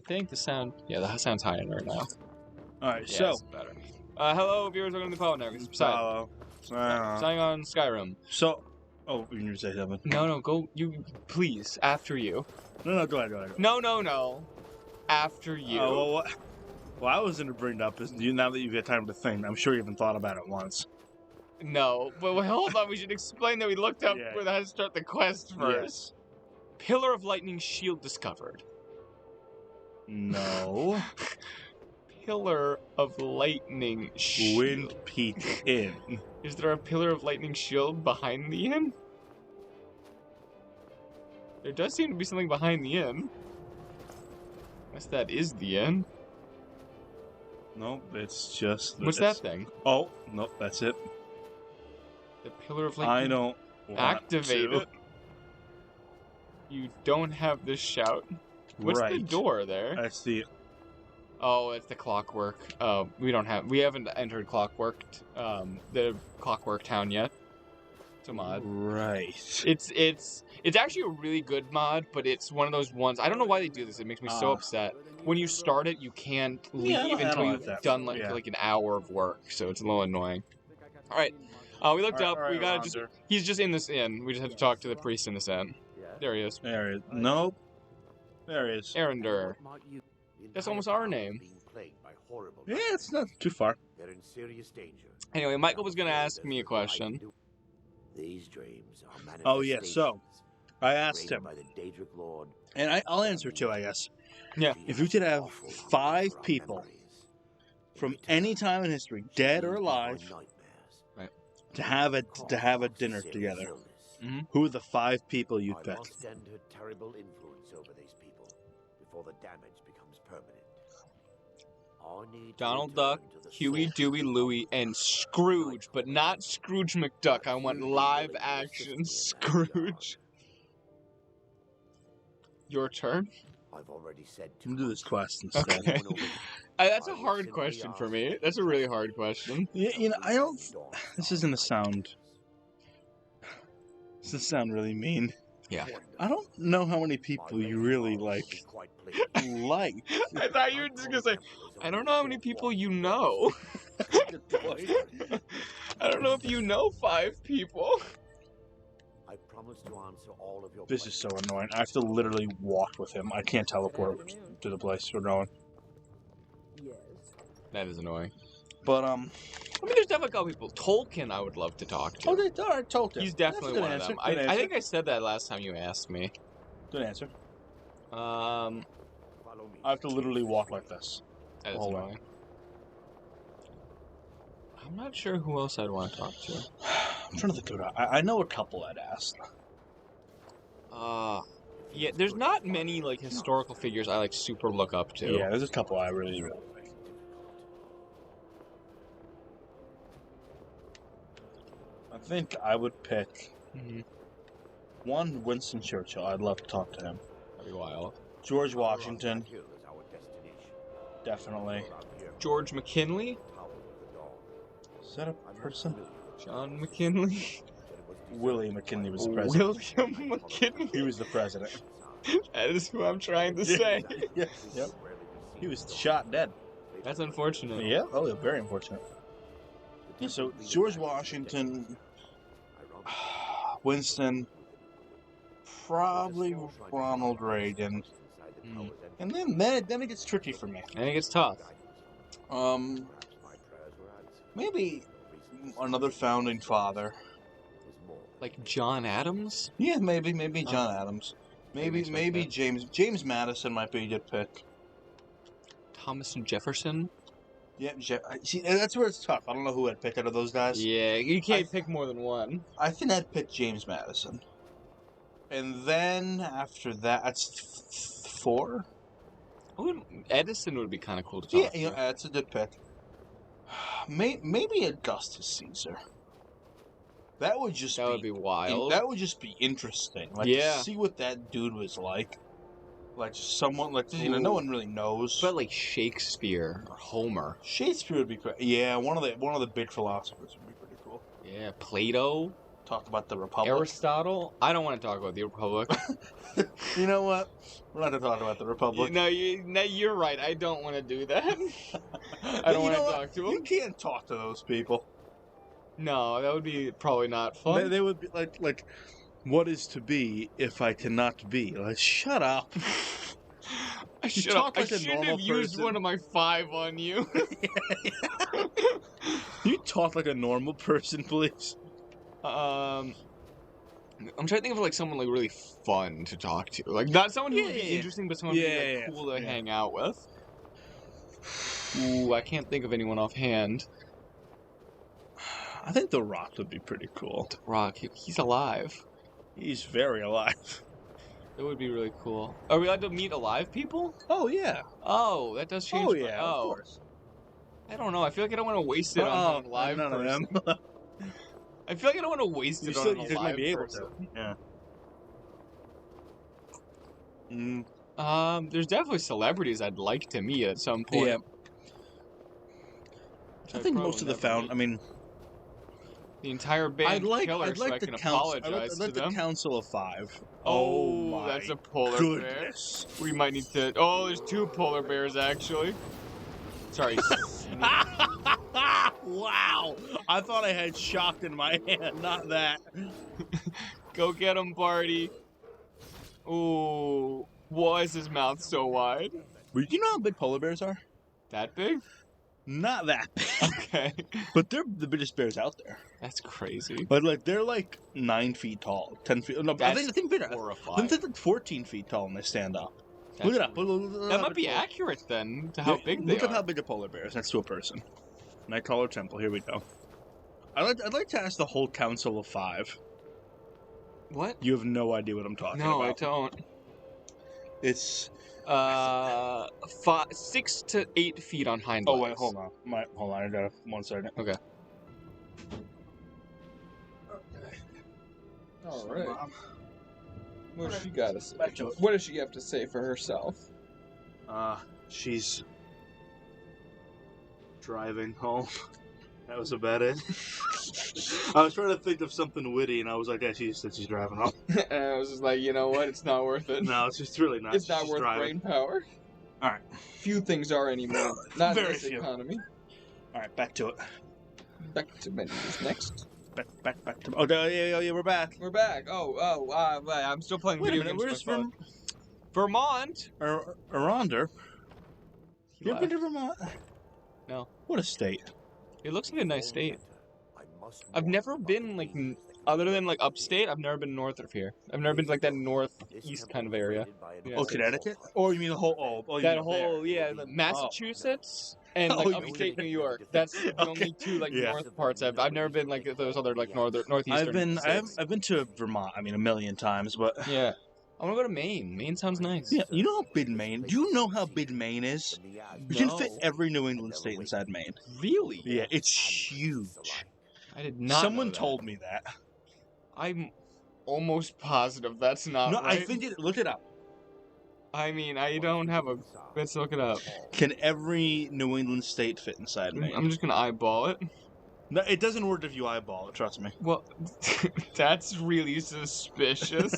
think the sound... Yeah, the sound's high in right now. Alright, Yeah, so... it's better. Hello, viewers. Welcome to the Pod Network. Hello. Signing on Skyrim. So... Oh, you need to say something. No, go... You... Please. After you. No, go ahead. No. After you. Well, I was going to bring it up is now that you've had time to think. I'm sure you haven't thought about it once. No, but wait, hold on. We should explain that we looked up how to start the quest first. Yes. Pillar of Lightning Shield discovered. No. Pillar of Lightning Shield. Wind Peak Inn. Is there a Pillar of Lightning Shield behind the inn? There does seem to be something behind the inn. Unless that is the inn. Nope, it's just... What's that thing? Oh, nope, that's it. The Pillar of Lightning... I don't activate it. You don't have the shout. What's the door there? That's the... Oh, it's the Clockwork. We haven't entered Clockwork, the Clockwork Town yet. It's a mod. Right. It's actually a really good mod, but it's one of those ones. I don't know why they do this. It makes me so upset. When you start it, you can't leave until you've done like an hour of work. So it's a little annoying. All right. We looked up. We gotta just. He's just in this inn. We just have to talk to the priest in this inn. There he is. There he is. Nope. There he is. Arender. That's almost our name. Yeah, it's not too far. They're in serious danger. Anyway, Michael was gonna ask me a question. These dreams are Oh yeah, so I asked him, by the Daedric Lord, and I'll answer too, I guess. Yeah. If you could have 5 people from any time in history, dead or alive, right, to have a dinner together, who are the 5 people you'd pick? I'll send her terrible influence over these people before the damage becomes permanent. Donald Duck, Huey, Dewey, Louie, and Scrooge, but not Scrooge McDuck. I want live action Scrooge. Your turn? I've already said We'll do this quest instead. Okay. That's a hard question for me. That's a really hard question. You know, I don't... This is gonna sound... This does sound really mean. Yeah. I don't know how many people you really, like... I thought you were just gonna say, I don't know how many people you know. Good point. I don't know if you know 5 people. I promise to answer all of your This is so annoying. I have to literally walk with him. I can't teleport to the place we're going. That is annoying. But, I mean, there's definitely a couple people. Tolkien, I would love to talk to. Oh, alright, Tolkien. He's definitely one of them. I think I said that last time you asked me. Good answer. Follow me. I have to literally walk like this. That is annoying. I'm not sure who else I'd want to talk to. I'm trying to think of it. I know a couple I'd ask. Yeah, there's not many, like, historical figures I, like, super look up to. Yeah, there's a couple I really like. I think I would pick one, Winston Churchill. I'd love to talk to him. That'd be wild. George Washington. Definitely. George McKinley? Is that a person? John McKinley? Willie McKinley was the president. William McKinley? He was the president. That is who I'm trying to say. Yeah. Yep. He was shot dead. That's unfortunate. Yeah. Oh, yeah, very unfortunate. Yeah, so George Washington, Winston, probably Ronald Reagan, and then it gets tricky for me. And it gets tough. Maybe another founding father. Like John Adams? Yeah, maybe John Adams. Maybe James Madison might be a good pick. Thomas Jefferson? Yeah, see, that's where it's tough. I don't know who I'd pick out of those guys. Yeah, you can't pick more than one. I think I'd pick James Madison. And then after that, that's 4? Edison would be kind of cool to talk to. Yeah, that's a good pick. Maybe Augustus Caesar. That would be wild. That would just be interesting. Like, to see what that dude was like. Like, someone, like, no one really knows. But, like, Shakespeare or Homer. Shakespeare would be great. Yeah, one of the big philosophers would be pretty cool. Yeah, Plato. talk about the Republic. Aristotle? I don't want to talk about the Republic. You know what? We're not going to talk about the Republic. No, you're right. I don't want to do that. I don't want to talk to them. You can't talk to those people. No, that would be probably not fun. They would be like, what is to be if I cannot be? Like, shut up. I shouldn't have used one of my 5 on you. You talk like a normal person, please. I'm trying to think of like someone like really fun to talk to, like not someone who would be interesting, but someone who would be like, cool to hang out with. Ooh, I can't think of anyone offhand. I think The Rock would be pretty cool. The Rock, he's alive. He's very alive. It would be really cool. Are we allowed to meet alive people? Oh yeah. Oh, that does change. Oh yeah. Of course. I don't know. I feel like I don't want to waste it on a live person. I feel like I don't want to waste it on a live person. Yeah. There's definitely celebrities I'd like to meet at some point. Yeah. I think most of the the entire band I'd like so I can apologize to them. the Council of 5. Oh my that's a polar goodness. bear. We might need to. Oh, there's 2 polar bears actually. Sorry. Wow! I thought I had shocked in my hand, not that. Go get him, Barty. Ooh, why is his mouth so wide? Do you know how big polar bears are? That big? Not that big. Okay. But they're the biggest bears out there. That's crazy. But like they're like 9 feet tall, 10 feet. No, I think bigger. Horrifying. I think they're like 14 feet tall when they stand up. Look it up. That might be accurate then to how big they are. Look up how big a polar bear is next to a person. Nightcrawler Temple. Here we go. I'd like to ask the whole Council of 5. What? You have no idea what I'm talking about. No, I don't. It's 6 to 8 feet on hind legs. Oh wait, hold on. Hold on. I got 1 second. Okay. All right. What does she got to say? What does she have to say for herself? She's driving home. That was about it. I was trying to think of something witty, and I was like, "Yeah, she said she's driving home." And I was just like, you know what? It's not worth it. No, it's just really not. It's not worth brain power. All right. Few things are anymore. Not in this few. economy. All right, back to it. Back to menus next. Back to. Oh, yeah, we're back. We're back. I'm still playing video games. Where's Vermont? Aronder. You ever been to Vermont? No. What a state. It looks like a nice state. I've never been, like, other than, like, upstate, I've never been north of here. I've never been to, like, that northeast kind of area. Yeah, Connecticut? Or you mean the whole... Massachusetts and, like, upstate New York. That's the only 2, like, north parts I've never been, like, those other, like, northeastern I've been to Vermont, a million times, but... Yeah. I want to go to Maine. Maine sounds nice. Yeah, you know how big Maine... Do you know how big Maine is? You can fit every New England state inside Maine. Really? Yeah, it's huge. I did not Someone told me that. I'm almost positive that's not right. No, I think it... Look it up. I mean, I don't have a... Let's look it up. Can every New England state fit inside Maine? I'm just going to eyeball it. No, it doesn't work if you eyeball it, trust me. Well, that's really suspicious.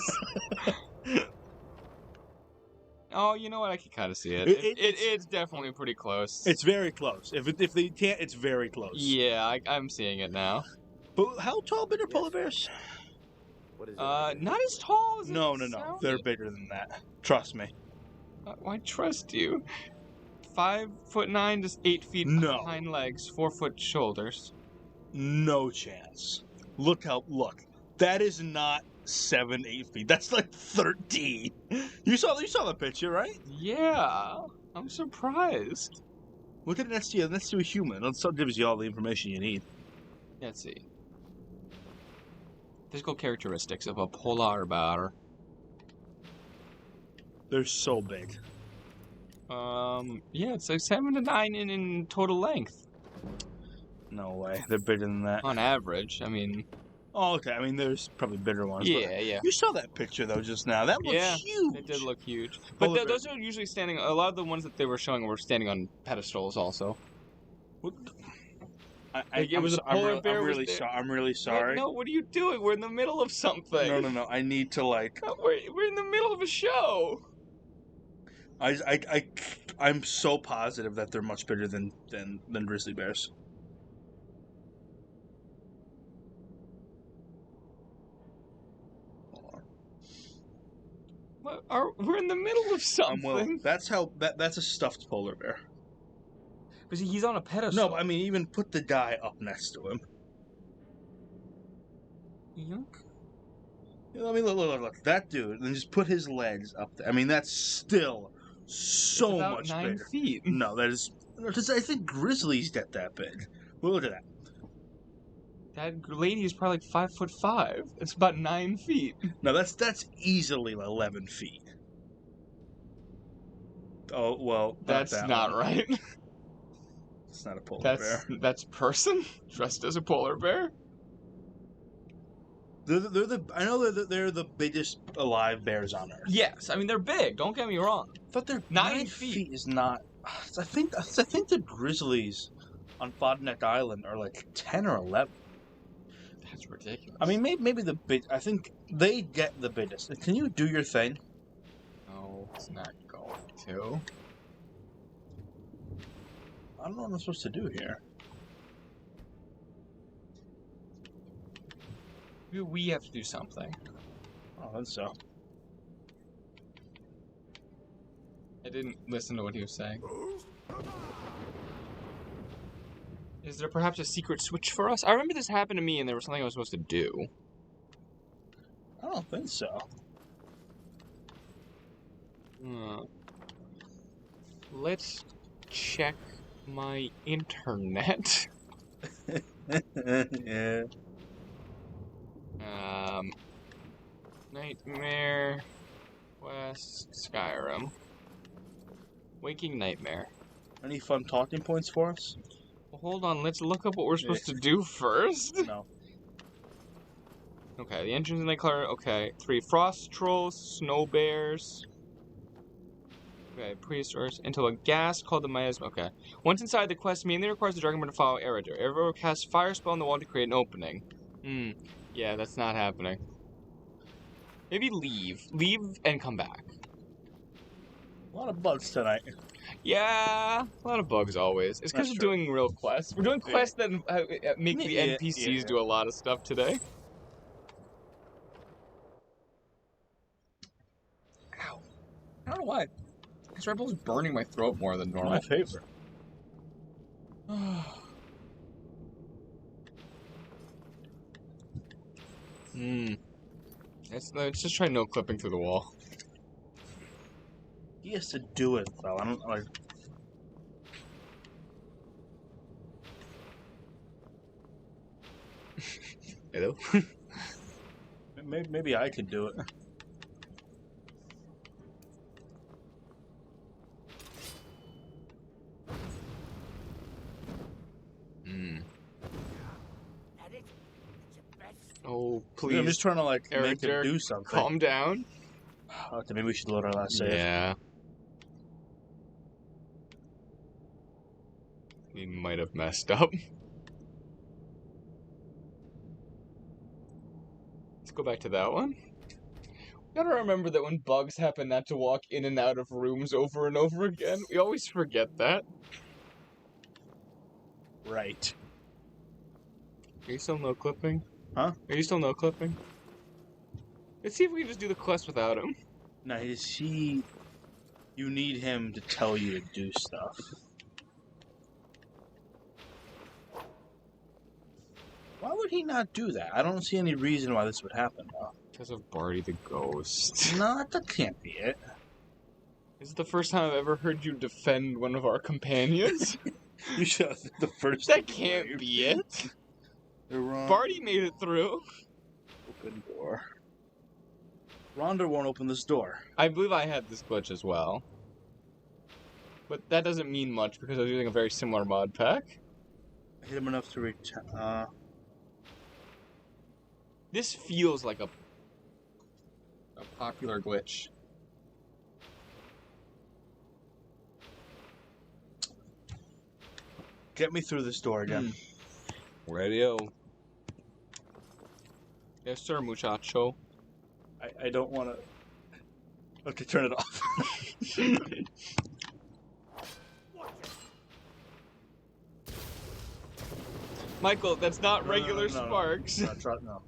Oh, you know what? I can kind of see it. It's definitely pretty close. It's very close. If they can't, it's very close. Yeah, I'm seeing it now. But how tall big are polar bears? Not as tall as No. They're bigger than that. Trust me. Why trust you? 5'9", just 8 feet hind legs, 4 foot shoulders. No chance. Look. That is not 7, 8 feet. That's like 13. You saw the picture, right? Yeah. I'm surprised. Look at it next to a human. That gives you all the information you need. Let's see. Physical characteristics of a polar bear. They're so big. Yeah, it's like 7 to 9 in total length. No way. They're bigger than that. On average, I mean... Oh, okay. I mean, there's probably bigger ones. Yeah, yeah. You saw that picture, though, just now. That looks huge. It did look huge. But those are usually standing... A lot of the ones that they were showing were standing on pedestals, also. It was a polar bear. I'm really sorry. No, what are you doing? We're in the middle of something. No. I need to like. No, we're in the middle of a show. I'm so positive that they're much bigger than grizzly bears. We're in the middle of something. That's a stuffed polar bear. But he's on a pedestal. No, but I mean, even put the guy up next to him. Yuck. I mean, look, that dude, and just put his legs up there. I mean, that's still so it's about much 9 bigger. feet. No, that is. I think grizzlies get that big. Well, look at that. That lady is probably like 5'5". It's about 9 feet. No, that's easily 11 feet. Oh well, that's not right. It's not a polar bear. That's a person dressed as a polar bear. I know they're the biggest alive bears on Earth. Yes, I mean they're big. Don't get me wrong. But they're 9 feet is not. I think the grizzlies on Fodneck Island are like 10 or 11. That's ridiculous. I mean, maybe the big. I think they get the biggest. Can you do your thing? No, it's not going to. I don't know what I'm supposed to do here. We have to do something. Oh, that's so. I didn't listen to what he was saying. Is there perhaps a secret switch for us? I remember this happened to me and there was something I was supposed to do. I don't think so. Let's check my internet. Yeah. Nightmare West Skyrim. Waking Nightmare. Any fun talking points for us? Well, hold on, let's look up what we're supposed to do first. No. Okay, the entrance in the color. Okay, 3 frost trolls, snow bears. Okay, prehistoric into a gas called the miasma. Okay. Once inside, the quest mainly requires the Dragonborn to follow Eridir. Eridir casts fire spell on the wall to create an opening. Yeah, that's not happening. Maybe leave. Leave and come back. A lot of bugs tonight. Yeah, a lot of bugs always. It's because we're doing real quests. We're doing quests that make the NPCs do a lot of stuff today. Ow. I don't know why. This Red Bull's burning my throat more than normal. My favorite. Let's just try no clipping through the wall. He has to do it though. I don't like. Hello? Maybe I could do it. Oh, please. I'm just trying to like make Eric, him do something. Calm down. Okay, maybe we should load our last save. Yeah. We might have messed up. Let's go back to that one. We gotta remember that when bugs happen not to walk in and out of rooms over and over again. We always forget that. Right. Are you still no clipping? Huh? Are you still no clipping? Let's see if we can just do the quest without him. No, you need him to tell you to do stuff. Why would he not do that? I don't see any reason why this would happen, though. Because of Barty the Ghost. No, that can't be it. This is the first time I've ever heard you defend one of our companions. You should have the first. That can't be it. They're wrong. Barty made it through. Open door. Rhonda won't open this door. I believe I had this glitch as well. But that doesn't mean much because I was using a very similar mod pack. Hit him enough to reach. This feels like a popular glitch. Get me through this door again. Radio. Yes, sir, muchacho. I don't want to... Okay, turn it off. Michael, that's not regular sparks. No.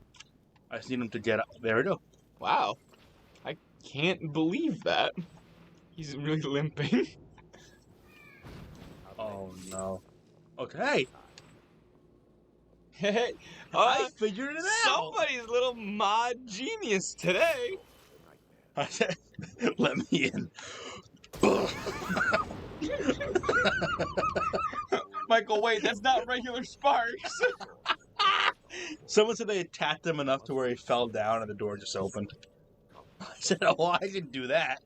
I just need him to get up. There we go. Wow. I can't believe that. He's really limping. Oh, no. Okay. Hey, I figured it out. Somebody's little mod genius today. I said, let me in. Michael, wait, that's not regular sparks. Someone said they attacked him enough to where he fell down and the door just opened. I said, oh, I didn't do that.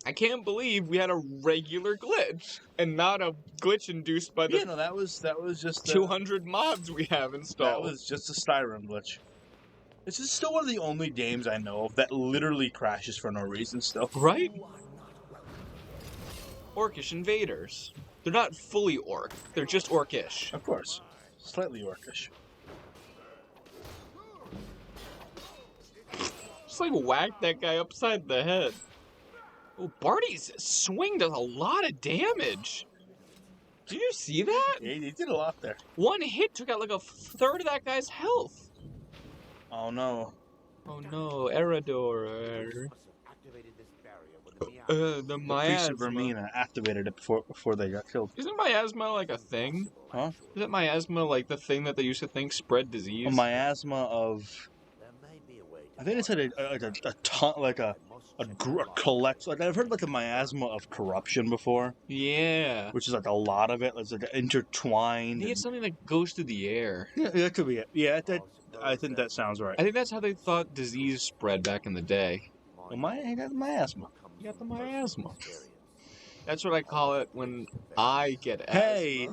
I can't believe we had a regular glitch and not a glitch induced by the Yeah, no, that was just 200 mods we have installed. That was just a Skyrim glitch. This is still one of the only games I know of that literally crashes for no reason still. Right? Orcish Invaders. They're not fully orc. They're just orcish. Of course. Slightly orcish. Just like whack that guy upside the head. Oh, Barty's swing does a lot of damage. Did you see that? Yeah, he did a lot there. One hit took out like a third of that guy's health. Oh no. Oh no, Erador. The miasma. Vermina activated it before they got killed. Isn't miasma like a thing? Huh? Isn't miasma like the thing that they used to think spread disease? A miasma of... I think it's a ton, like a collect. Like I've heard like a miasma of corruption before. Yeah. Which is like a lot of it. It's like intertwined. I think it's something that goes through the air. Yeah, that could be it. Yeah, I think that sounds right. I think that's how they thought disease spread back in the day. Well, I got miasma. You got the miasma. That's what I call it when I get asthma. Hey,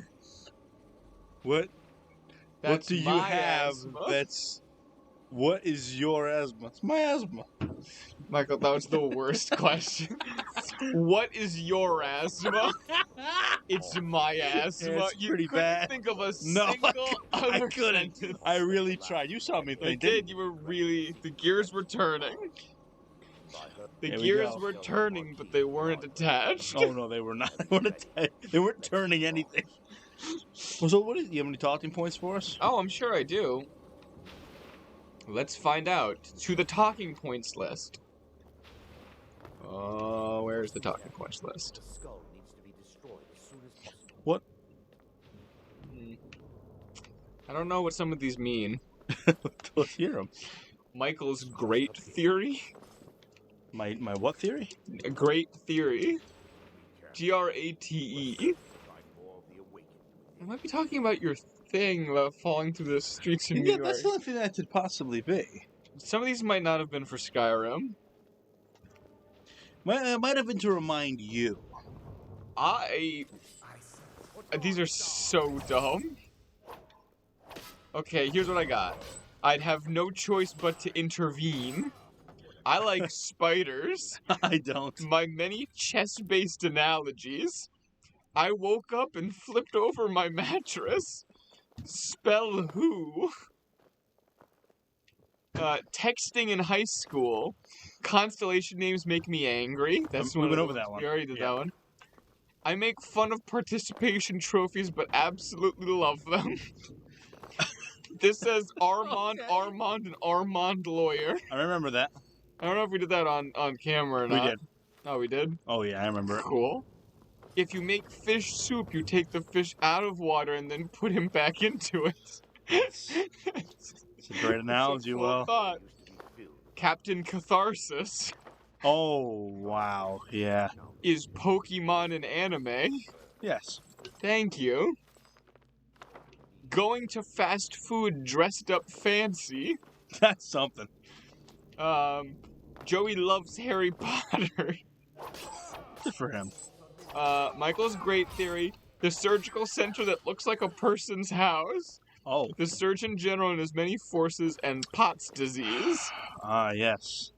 what do you have? That's what is your asthma? It's my asthma. Michael, that was the worst question. What is your asthma? It's my asthma. Yeah, it's you pretty couldn't bad. think of a No, single other I couldn't. sentence. I really tried. You saw me I thinking. did. You were really... The gears were turning. The gears were turning, but they weren't attached. Oh no, they were not. They weren't turning anything. Well, so what is? You have any talking points for us? Oh, I'm sure I do. Let's find out. To the talking points list. Oh, where's the talking points list? What? I don't know what some of these mean. Let's hear them. Michael's great theory. My what theory? A great theory. Grate. I might be talking about your thing about falling through the streets in New York. Yeah, that's the only thing that could possibly be. Some of these might not have been for Skyrim. It might have been to remind you. These are so dumb. Okay, here's what I got. I'd have no choice but to intervene. I like spiders. I don't. My many chess-based analogies. I woke up and flipped over my mattress. Spell who? Texting in high school. Constellation names make me angry. That's we went over that one. We already did that one. I make fun of participation trophies, but absolutely love them. This says Armand, Okay. Armand, and Armand lawyer. I remember that. I don't know if we did that on camera or not. We did. Oh, we did? Oh yeah, I remember it. Cool. If you make fish soup, you take the fish out of water and then put him back into it. It's a great analogy. Cool Well, thought. Captain Catharsis oh wow, yeah, is Pokemon in anime. yes. Thank you. Going to fast food dressed up fancy. That's something. Joey loves Harry Potter. Good for him. Michael's great theory. The surgical center that looks like a person's house. Oh. The Surgeon General and his many forces and POTS disease. Ah, yes.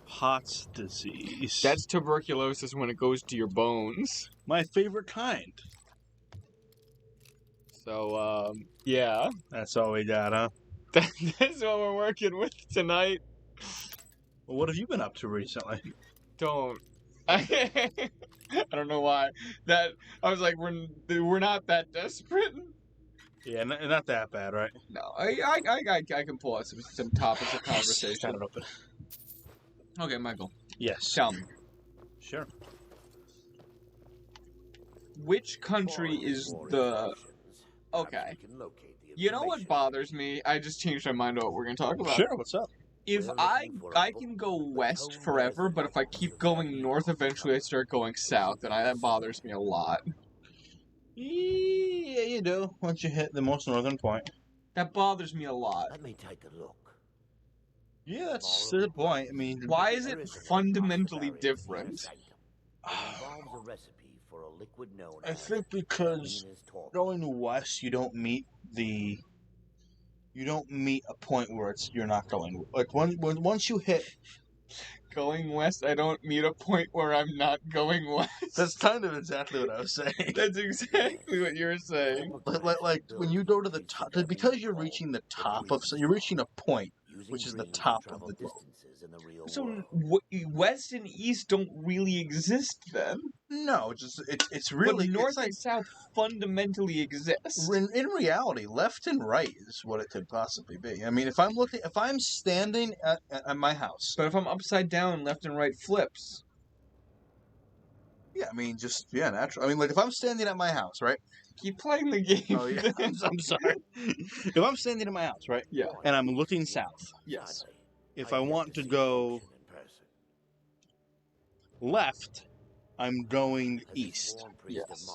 POTS disease. That's tuberculosis when it goes to your bones. my favorite kind. So, yeah. That's all we got, huh? That's what we're working with tonight. Well, what have you been up to recently? Don't. I don't know why. I was like, we're not that desperate. Yeah, not that bad, right? No, I can pull out some topics of conversation. Got it open. Okay, Michael. Yes. Tell me, Sure. which country is the... Okay. You know what bothers me? I just changed my mind on what we're gonna talk about. Sure, what's up? If I can go west forever, but if I keep going north, eventually I start going south, and that bothers me a lot. Yeah, you do. Once you hit the most northern point. That bothers me a lot. Let me take a look. Yeah, that's the point. I mean, Why is it fundamentally different? I think because going west, you don't meet a point where you're not going. Like once you hit Going west, I don't meet a point where I'm not going west. That's kind of exactly what I was saying. That's exactly what you were saying. Like when you go to the top, because you're reaching the top of, so you're reaching a point, which is the top of the globe. So west and east don't really exist then. No, it's really but north and south fundamentally exist. In reality, left and right is what it could possibly be. I mean, if I'm standing at my house, but if I'm upside down, left and right flips. Yeah, I mean, natural. I mean, like if I'm standing at my house, right? Keep playing the game. Oh yeah, I'm sorry. If I'm standing at my house, right? Yeah. And I'm looking south. Yes. If I want to go left, I'm going east. Yes.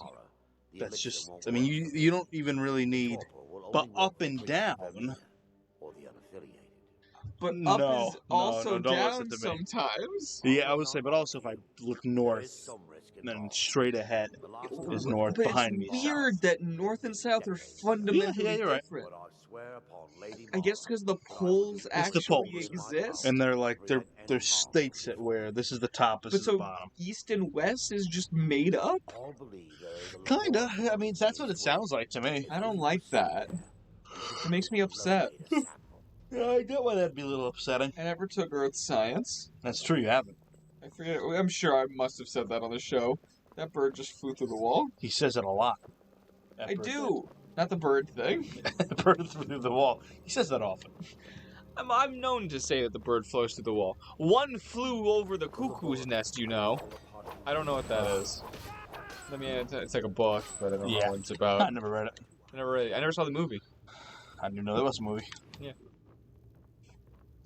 That's just, I mean, you don't even really need, but up and down. But up is also down sometimes. Yeah, I would say, but also if I look north, then straight ahead is north behind me. It's weird that north and south are fundamentally different. I guess because the poles actually exist. And they're states where this is the top, this is the bottom. East and west is just made up? Kinda. I mean, that's what it sounds like to me. I don't like that. It makes me upset. Yeah, I get why that'd be a little upsetting. I never took Earth Science. That's true, you haven't. I forget. I'm sure I must have said that on the show. That bird just flew through the wall. He says it a lot. I do. Not the bird thing. The bird flew through the wall. He says that often. I'm known to say that the bird flows through the wall. One flew over the cuckoo's nest, you know. I don't know what that is. I mean, it's like a book, but I don't know what it's about. I never read it. I never saw the movie. I didn't know there was a movie. Yeah.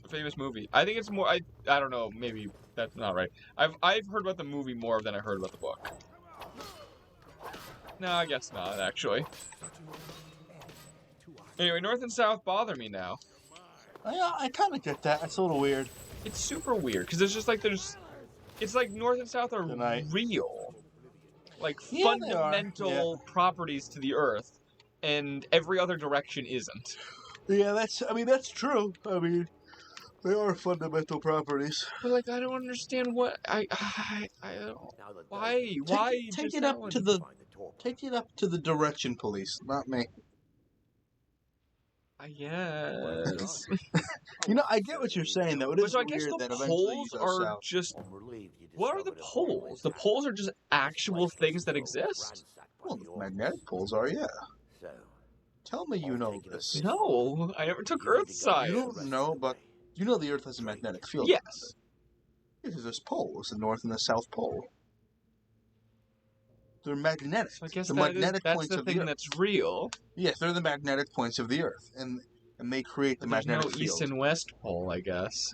A famous movie. I think it's more. I don't know. Maybe that's not right. I've heard about the movie more than I heard about the book. No, I guess not. Actually. Anyway, north and south bother me now. I kind of get that. It's a little weird. It's super weird because it's just like it's like north and south are real, like fundamental properties to the Earth, and every other direction isn't. Yeah, that's true. I mean, they are fundamental properties. But like, I don't understand what I don't. Why? Take it up to the direction police, not me. I guess. I get what you're saying, though. It is so I guess the poles are just... What are the poles? The poles are just actual things that exist? Well, the magnetic poles are, yeah. Tell me you know this. No, I never took Earth Science. You don't know, but you know the Earth has a magnetic field. Yes. Because there's poles, the North and the South Pole. They're magnetic. So I guess the magnetic that's points the of thing the Earth. That's real. Yes, they're the magnetic points of the Earth, and they create the magnetic field. There's no East and West pole, I guess.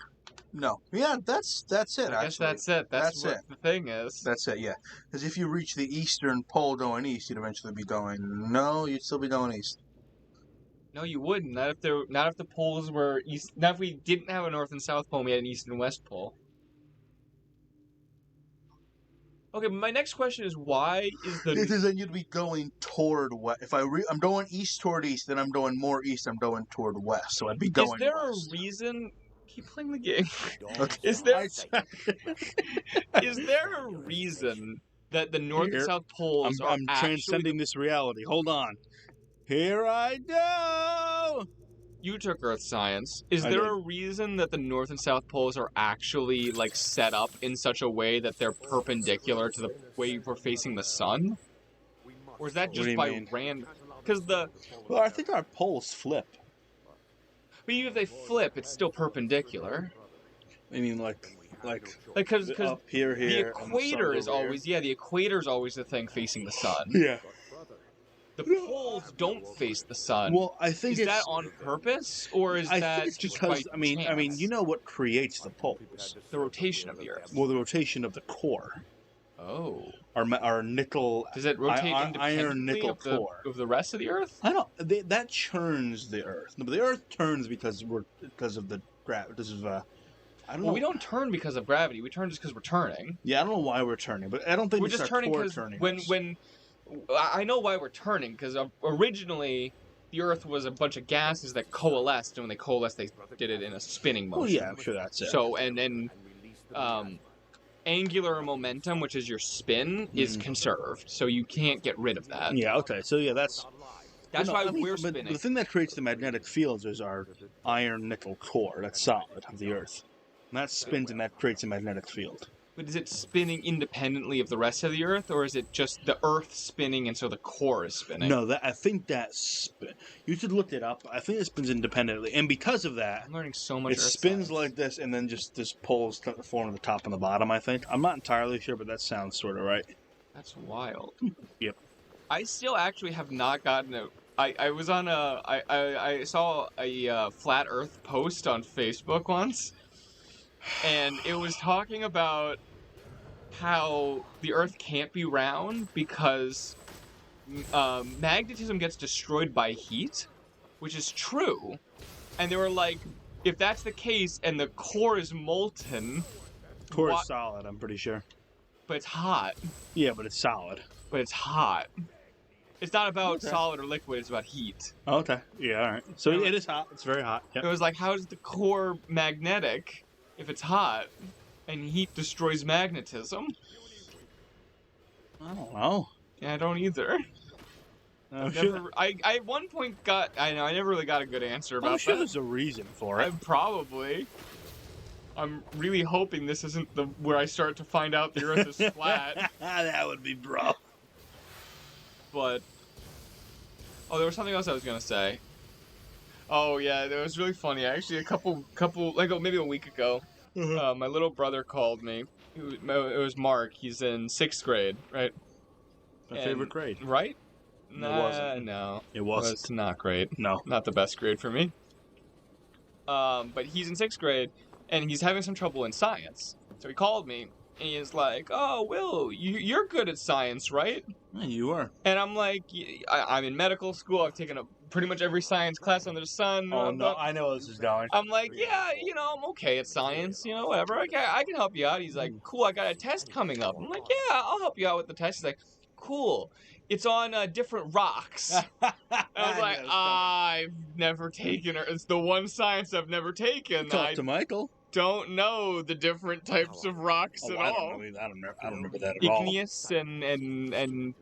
No. Yeah, that's it, I guess that's it. That's what the thing is. That's it, yeah. Because if you reach the eastern pole going east, you'd eventually be going... No, you'd still be going east. No, you wouldn't. Not if the poles were east... Not if we didn't have a North and South pole, we had an East and West pole. Okay, but my next question is, why is the... Because then you'd be going toward west. If I'm going east toward east, then I'm going more east, I'm going toward west. So I'd be going west. Is there a reason... Keep playing the game. Okay. Is there a reason that the North and South poles are I'm transcending this reality. Hold on. Here I go! You took Earth Science. Is I there did. a reason that the North and South Poles are actually, like, set up in such a way that they're perpendicular to the way we're facing the sun? Or is that What do just you by mean? random? Because the... Well, I think our poles flip. But even if they flip, it's still perpendicular. I mean, like because up here, the and equator the is sun's over always the equator is always the thing facing the sun. here. Yeah. The poles don't face the sun. Well, I think is that on purpose, or is that think it's just because by I mean, chance? you know what creates the poles? The rotation of the Earth. Well, the rotation of the core. Oh. Our nickel. Does it rotate iron independently nickel core of the rest of the Earth? I don't. That churns the Earth. No, but the Earth turns because of the gravity. I don't know. We don't turn because of gravity. We turn just because we're turning. Yeah, I don't know why we're turning, but I don't think we're just turning because when I know why we're turning, because originally the Earth was a bunch of gases that coalesced, and when they coalesced, they did it in a spinning motion. Well, yeah, I'm sure that's it. So angular momentum, which is your spin, is conserved, so you can't get rid of that. Yeah. Okay. So yeah, that's why we're spinning. But the thing that creates the magnetic fields is our iron nickel core. That's solid of the Earth. And that spins, and that creates a magnetic field. But is it spinning independently of the rest of the Earth, or is it just the Earth spinning and so the core is spinning? No, I think that's... You should look it up. I think it spins independently. And because of that... I'm learning so much It spins like this, and then just this poles form at the top and the bottom, I think. I'm not entirely sure, but that sounds sort of right. That's wild. Yep. I still actually have not gotten a... I was on a... I saw a Flat Earth post on Facebook once, and it was talking about how the Earth can't be round because magnetism gets destroyed by heat, which is true. And they were like, if that's the case and the core is molten... Core is solid, I'm pretty sure. But it's hot. Yeah, but it's solid. But it's hot. It's not about solid or liquid, it's about heat. Okay. Yeah, all right. So it is hot. It's very hot. Yep. It was like, how is the core magnetic if it's hot and heat destroys magnetism? I don't know. Yeah, I don't either. I at one point I never really got a good answer about that. I'm sure there's a reason for it. Probably. I'm really hoping this isn't where I start to find out the Earth is flat. That would be rough. But there was something else I was gonna say. Oh yeah, that was really funny. Actually, a couple maybe a week ago, my little brother called me. It was Mark. He's in 6th grade, right? My favorite grade. Right? It wasn't. No. It wasn't. It's not great. No. Not the best grade for me. But he's in 6th grade, and he's having some trouble in science. So he called me, and he's like, "Oh, Will, you're good at science, right?" Yeah, you are. And I'm like, I'm in medical school. I've taken pretty much every science class under the sun. Oh, no, I know where this is going. I'm like, yeah, I'm okay at science, whatever. I can help you out. He's like, cool, I got a test coming up. I'm like, yeah, I'll help you out with the test. He's like, cool. It's on different rocks. I was like, I've never taken it. It's the one science I've never taken. Talk to Michael. Don't know the different types of rocks at all. I don't remember that at all. Igneous and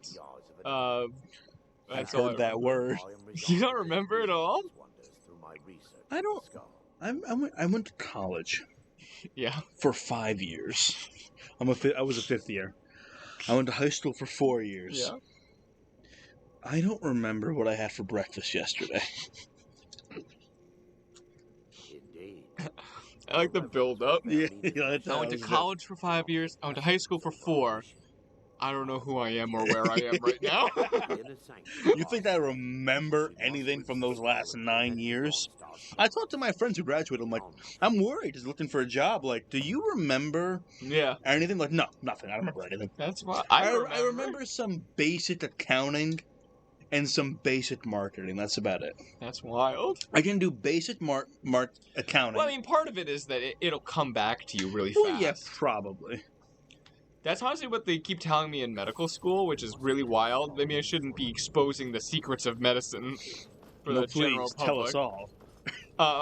I've heard that word. You don't remember it all? I don't. I went to college. Yeah. For 5 years. I was a 5th year. I went to high school for 4 years. Yeah. I don't remember what I had for breakfast yesterday. Indeed. I like the build-up. Yeah, I went to college for 5 years. I went to high school for 4. I don't know who I am or where I am right now. You think I remember anything from those last 9 years? I talked to my friends who graduated. I'm like, I'm worried. He's looking for a job. Like, do you remember anything? Like, no, nothing. I don't remember anything. That's why I remember some basic accounting and some basic marketing. That's about it. That's wild. I can do basic accounting. Well, I mean, part of it is that it'll come back to you really fast. Well, yeah, probably. That's honestly what they keep telling me in medical school, which is really wild. Maybe I shouldn't be exposing the secrets of medicine for the general public. Tell us all.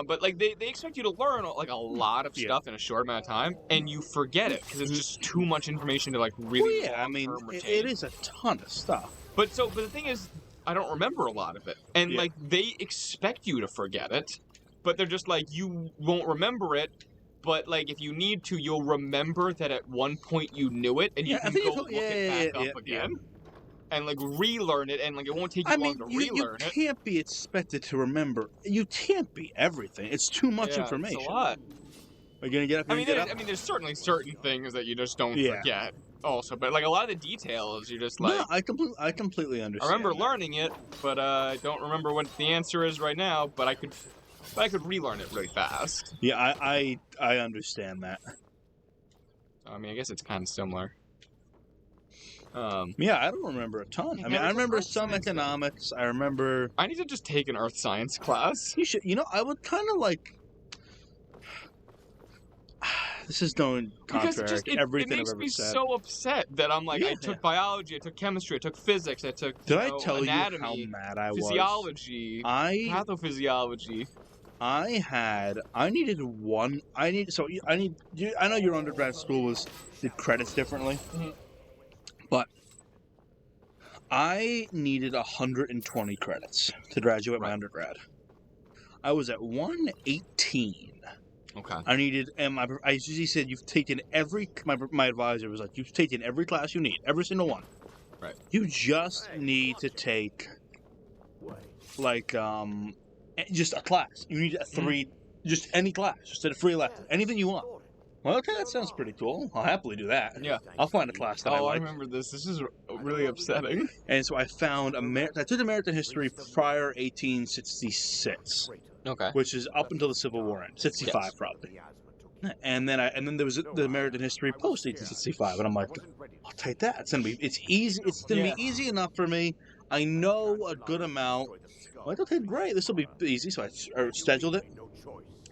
But like they expect you to learn like a lot of stuff in a short amount of time, and you forget it because it's just too much information to like really. Well, yeah, I mean, it is a ton of stuff. But the thing is, I don't remember a lot of it. And, like, they expect you to forget it, but they're just like, you won't remember it, but, like, if you need to, you'll remember that at one point you knew it, and you can go look it back up again. And, like, relearn it, and, like, it won't take you long to relearn it. You can't be expected to remember. You can't be everything. It's too much information. It's a lot. Are you going to get up? I mean, there's certainly certain things that you just don't forget also. But, like, a lot of the details, you're just like... No, I completely understand. I remember learning it, but I don't remember what the answer is right now, but I could relearn it really fast. Yeah, I understand that. I mean, I guess it's kind of similar. Yeah, I don't remember a ton. I mean, I remember some economics. I remember... I need to just take an earth science class. You should. You know, I would kind of like... This is going contrary to everything I've ever said. It makes me so upset that I'm like, I took biology, I took chemistry, I took physics, I took anatomy, you how mad I was? Physiology, pathophysiology. I know your undergrad school did credits differently. But I needed 120 credits to graduate my undergrad. I was at 118. Okay. I needed, and I usually said, you've taken my advisor was like, you've taken every class you need, every single one. Right. You just need to take, like, just a class. You need a just any class, just a free elective, anything you want. Well, okay, that sounds pretty cool. I'll happily do that. Yeah. I'll find a class that I like. I remember this. This is really upsetting. And so I found I took American history prior 1866. Okay. Which is up until the Civil War end. 65 probably. And then there was the American history post 1865, and I'm like, I'll take that. It's easy. It's gonna be easy enough for me. I know a good amount. I'm like, okay, great. This will be easy. So I scheduled it.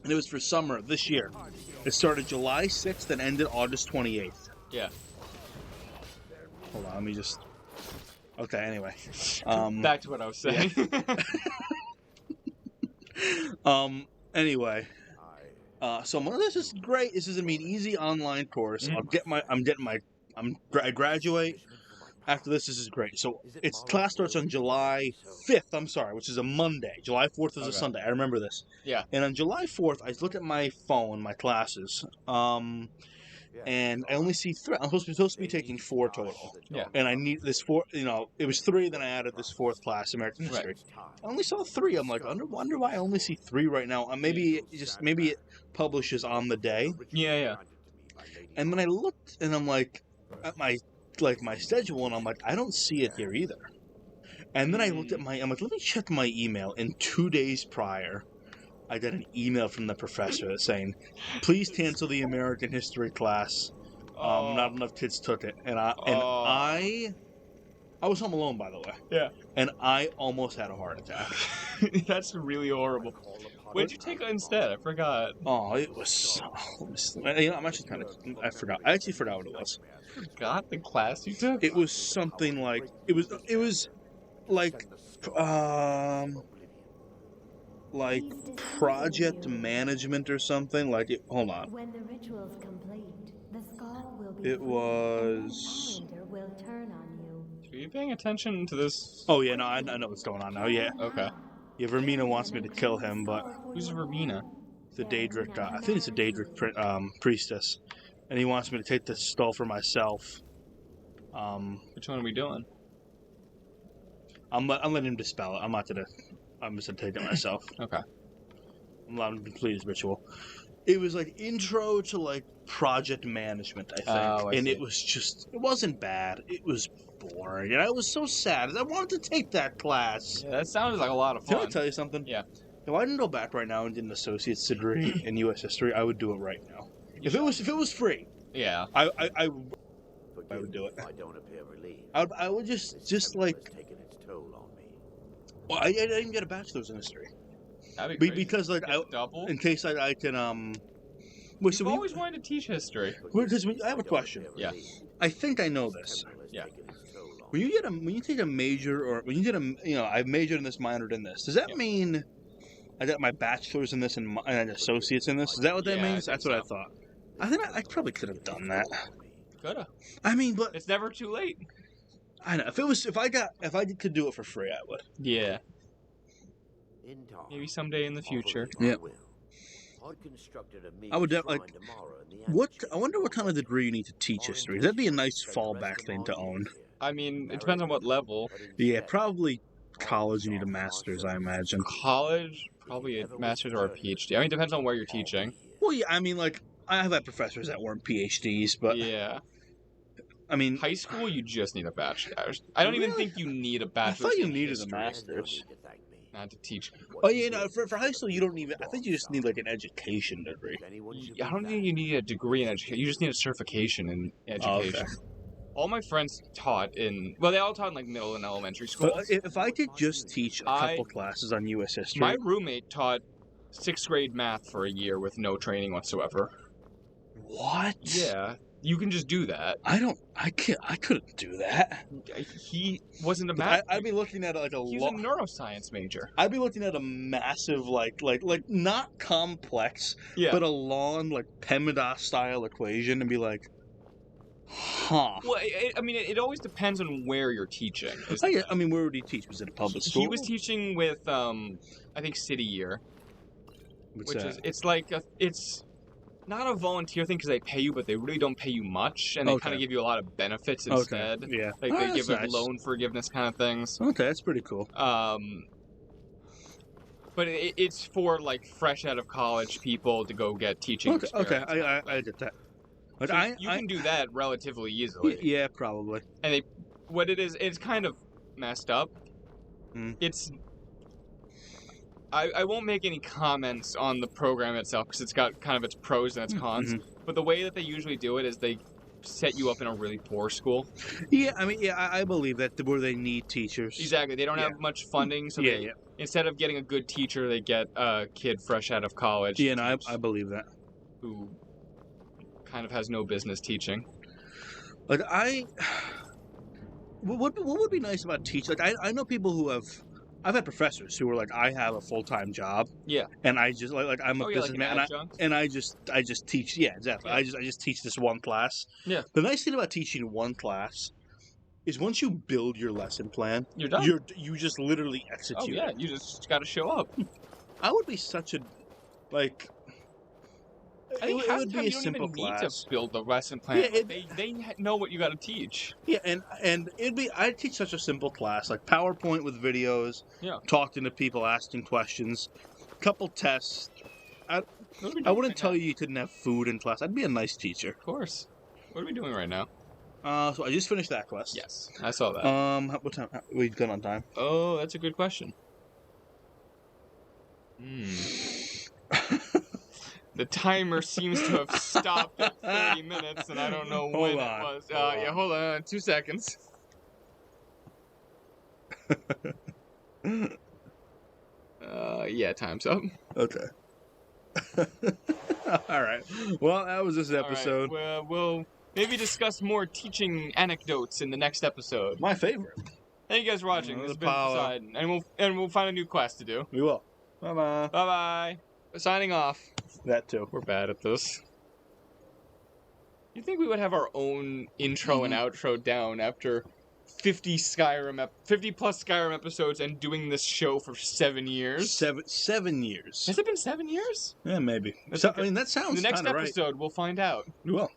And it was for summer this year. It started July 6th and ended August 28th. Yeah. Hold on, let me just... Okay, anyway. Back to what I was saying. Anyway. So this is great. This is gonna be an easy online course. I graduate. After this is great. So its class starts on July 5th, which is a Monday. July 4th is a Sunday. I remember this. Yeah. And on July 4th, I look at my phone, my classes, and I only see 3. I'm supposed to be taking 4 total. Yeah. And I need this 4, it was 3, then I added this 4th class, American history. Right. I only saw 3. I'm like, I wonder why I only see 3 right now. Maybe it publishes on the day. Yeah. And then I looked, and I'm like, at my schedule, and I'm like, I don't see it here either. And then I looked at I'm like, let me check my email. And 2 days prior, I got an email from the professor saying, please cancel the American history class. Not enough kids took it. And I was home alone, by the way. Yeah. And I almost had a heart attack. That's really horrible. What'd you take instead? I forgot. Oh, it was... I'm actually I forgot. I actually forgot what it was. Forgot the class you took? It was something like... It was like project management or something. Hold on. When the ritual's complete, the skull will be... It was... The calendar will turn on you. Are you paying attention to this? Oh, yeah, no, I know what's going on now, yeah. Okay. Yeah, Vermina wants me to kill him, but... Who's Vermina? The Daedric, I think it's a Daedric priestess. And he wants me to take the skull for myself. Which one are we doing? I'm letting him dispel it. I'm just gonna take it myself. Okay. I'm letting him complete his ritual. It was like intro to like project management, I think. Oh, I see. It wasn't bad. It was boring. And I was so sad. I wanted to take that class. Yeah, that sounded like a lot of fun. Can I tell you something? Yeah. If I didn't go back right now and did an associate's degree in U.S. history, I would do it right now. If it was free, yeah, I would do it. I don't appear relieved. I would just like. Taken its toll on me. Well, I didn't get a bachelor's in history. That'd be crazy. Because double. In case I can You've always wanted to teach history. Because I have a question. Yeah. I think I know this. Yeah. When you take a major, or when you get I majored in this, minored in this. Does that mean I got my bachelor's in this and an associate's in this? Is that what that means? That's what I thought. I think I probably could have done that. Coulda. I mean, but it's never too late. I know. If I could do it for free, I would. Yeah. In time, Maybe someday in the future. Yeah. I would I wonder what kind of degree you need to teach history. That'd be a nice fallback thing to own. I mean, it depends on what level. Yeah, probably college. You need a master's, I imagine. College, probably a master's or a PhD. I mean, it depends on where you're teaching. Well, yeah. I mean, like I have had professors that weren't PhDs, but yeah. I mean, high school, you just need a bachelor's. I don't even think you need a bachelor's. I thought you needed a master's. Not to teach. Oh yeah, no. For high school, you don't even. I think you just need like an education degree. I don't think you need a degree in education. You just need a certification in education. Okay. All my friends taught in. Well, they all taught in like middle and elementary school. But if I could just teach a couple classes on U.S. history, my roommate taught 6th grade math for a year with no training whatsoever. What? Yeah. You can just do that. I couldn't do that. He wasn't a math. I'd be looking at like a. He was a neuroscience major. I'd be looking at a massive, like not complex, but a long like PEMDAS style equation, and be like, huh. Well, I mean, it always depends on where you're teaching. I mean, where would he teach? Was it a public school? He was teaching with, I think, City Year, it's not a volunteer thing because they pay you, but they really don't pay you much, and they kind of give you a lot of benefits instead. Okay. Yeah, like they give like loan forgiveness kind of things. Okay, that's pretty cool. But it's for like fresh out of college people to go get teaching. Okay, I get that. But so you can do that relatively easily. Yeah, probably. And it's kind of messed up. It's. I won't make any comments on the program itself because it's got kind of its pros and its cons. But the way that they usually do it is they set you up in a really poor school. Yeah, I mean, I believe that where they need teachers. Exactly. They don't have much funding, so instead of getting a good teacher, they get a kid fresh out of college. Yeah, no, I believe that. Who kind of has no business teaching. Like, what would be nice about teaching? Like, I know people who have... I've had professors who were like, I have a full-time job. Yeah. And I just like I'm a businessman, like and I just teach. Yeah, exactly. Yeah. I just teach this one class. Yeah. The nice thing about teaching one class is once you build your lesson plan, you're done. You just literally execute. Oh yeah, you just got to show up. I would be such a like. I think it would be a simple class. You don't even need to build the lesson plan. Yeah, they know what you got to teach. Yeah, and I'd teach such a simple class, like PowerPoint with videos, talking to people, asking questions, couple tests. I wouldn't tell you couldn't have food in class. I'd be a nice teacher. Of course. What are we doing right now? So I just finished that quest. Yes, I saw that. What time? We've gone on time. Oh, that's a good question. The timer seems to have stopped at 30 minutes, and I don't know when it was. Hold on. 2 seconds. Time's up. Okay. All right. Well, that was this episode. All right. We'll maybe discuss more teaching anecdotes in the next episode. My favorite. Thank you guys for watching. This has been Poseidon, and we'll find a new quest to do. We will. Bye-bye. Bye-bye. Signing off. That too. We're bad at this. You think we would have our own intro and outro down after 50 plus Skyrim episodes and doing this show for 7 years? 7 years. Has it been 7 years? Yeah, maybe. I mean, that sounds in the next episode, we'll find out. We will.